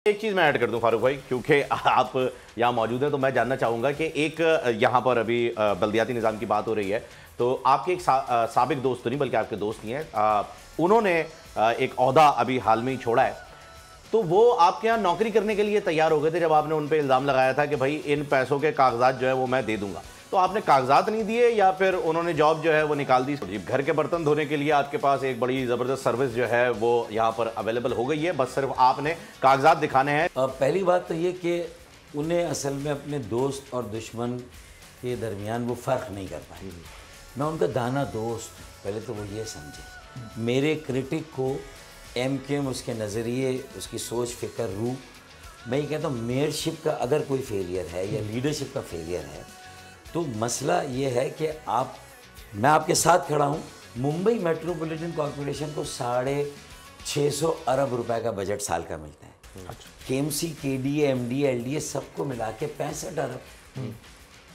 एक चीज़ मैं ऐड कर दूं फारूक भाई, क्योंकि आप यहाँ मौजूद हैं, तो मैं जानना चाहूँगा कि एक यहाँ पर अभी बल्दियाती निज़ाम की बात हो रही है, तो आपके एक साबिक दोस्त तो नहीं बल्कि आपके दोस्त ही हैं, उन्होंने एक ओहदा अभी हाल में ही छोड़ा है, तो वो आपके यहाँ नौकरी करने के लिए तैयार हो गए थे जब आपने उन पर इल्ज़ाम लगाया था कि भाई इन पैसों के कागजात जो है वो मैं दे दूंगा। तो आपने कागजात नहीं दिए या फिर उन्होंने जॉब जो है वो निकाल दी? घर के बर्तन धोने के लिए आपके पास एक बड़ी ज़बरदस्त सर्विस जो है वो यहाँ पर अवेलेबल हो गई है, बस सिर्फ आपने कागजात दिखाने हैं। पहली बात तो ये कि उन्हें असल में अपने दोस्त और दुश्मन के दरमियान वो फ़र्क नहीं कर पाए। मैं उनका दाना दोस्त, पहले तो वो ये समझे। मेरे क्रिटिक को MQM उसके नज़रिए, उसकी सोच, फ़िक्र, रूह, मैं ये कहता हूँ मेयरशिप का अगर कोई फेलियर है या लीडरशिप का फेलियर है तो मसला ये है कि मैं आपके साथ खड़ा हूँ। मुंबई मेट्रोपॉलिटन कॉरपोरेशन को 650 अरब रुपए का बजट साल का मिलता है। KMC, KDA, MDA, LDA सबको मिला के 65 अरब।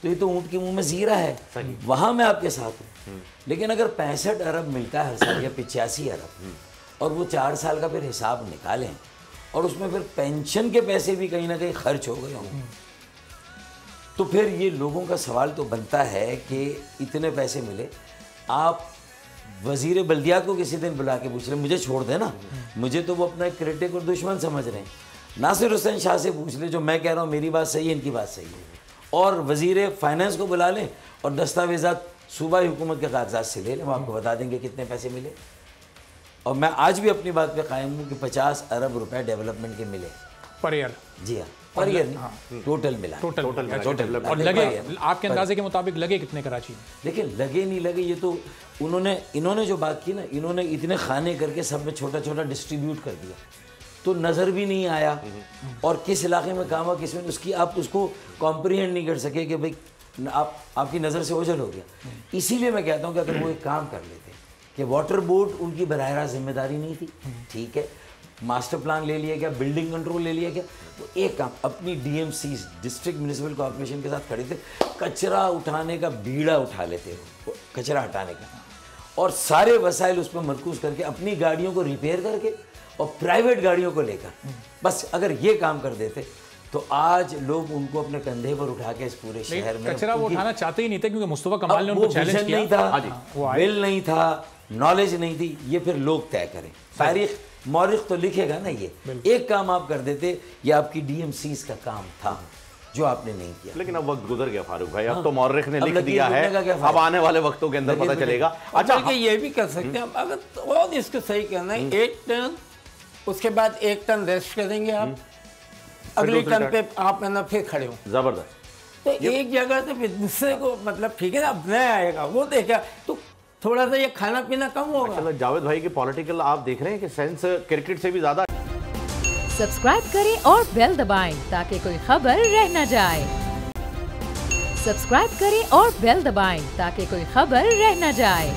तो ये तो ऊँट के मुंह में जीरा है। वहाँ मैं आपके साथ हूँ। लेकिन अगर 65 अरब मिलता है हर साल या 85 अरब और वो 4 साल का फिर हिसाब निकालें और उसमें फिर पेंशन के पैसे भी कहीं ना कहीं खर्च हो गए हों, तो फिर ये लोगों का सवाल तो बनता है कि इतने पैसे मिले। आप वज़ीर बल्दिया को किसी दिन बुला के पूछ लें, मुझे छोड़ दें ना, मुझे तो वो अपना क्रिटिक और दुश्मन समझ रहे हैं। नासिर हुसैन शाह से पूछ लें, जो मैं कह रहा हूँ मेरी बात सही है, इनकी बात सही है। और वज़ीर फाइनेंस को बुला लें और दस्तावेज़ात सूबाई हुकूमत के कागजात से ले लें, वो आपको बता देंगे कितने पैसे मिले। और मैं आज भी अपनी बात पे कायम हूँ कि 50 अरब रुपए डेवलपमेंट के मिले पर ईयर। जी हाँ, पर ईयर नहीं, टोटल मिला। टोटल और लगे आपके अंदाजे के मुताबिक लगे कितने कराची में? देखिए, लगे नहीं लगे ये तो इन्होंने जो बात की ना, इन्होंने इतने खाने करके सब में छोटा छोटा डिस्ट्रीब्यूट कर दिया, तो नज़र भी नहीं आया। और किस इलाके में काम हुआ, किस में उसकी आप उसको कॉम्प्रीहेंड नहीं कर सके कि भाई आपकी नज़र से ओझल हो गया। इसीलिए मैं कहता हूँ कि अगर वो एक काम कर लेते कि वाटर बोर्ड उनकी बराह रास्त जिम्मेदारी नहीं थी, ठीक है, मास्टर प्लान ले लिया गया, बिल्डिंग कंट्रोल ले लिया गया, तो एक काम अपनी DMC डिस्ट्रिक्ट म्यूनिसिपल कॉर्पोरेशन के साथ खड़े थे, कचरा उठाने का बीड़ा उठा लेते हो, कचरा हटाने का, और सारे वसाइल उस पर मरकूज करके अपनी गाड़ियों को रिपेयर करके और प्राइवेट गाड़ियों को लेकर बस अगर ये काम कर देते तो आज लोग उनको अपने कंधे पर उठा के इस पूरे शहर में कचरा वो उठाना चाहते ही नहीं थे, क्योंकि मुस्तफा कमाल ने उनको चैलेंज किया। नहीं था, बिल नहीं था, नॉलेज नहीं थी, ये फिर लोग तय करें। तारीख मौरिख तो लिखेगा ना। ये एक काम आप कर देते, ये आपकी DMCs का काम था जो आपने नहीं किया। लेकिन अब वक्त गुजर गया फारूक भाई, अब तो मौरिख ने लिख दिया है, अब आने वाले वक्तों के अंदर पता चलेगा। अच्छा, ये भी कर सकते हैं अगर तो इसको सही करना है, 1 टन, उसके बाद 1 टन रेस्ट करेंगे आप, अगली टन पे आप है ना फिर खड़े हो। जबरदस्त। तो एक जगह से फिर दूसरे को, मतलब ठीक है ना, अब नया आएगा वो देखा तो थोड़ा सा ये खाना पीना कम होगा। जावेद भाई की पॉलिटिकल आप देख रहे हैं कि सेंस क्रिकेट से भी ज्यादा। सब्सक्राइब करें और बेल दबाएं ताकि कोई खबर रह न जाए। सब्सक्राइब करें और बेल दबाएं ताकि कोई खबर रह न जाए।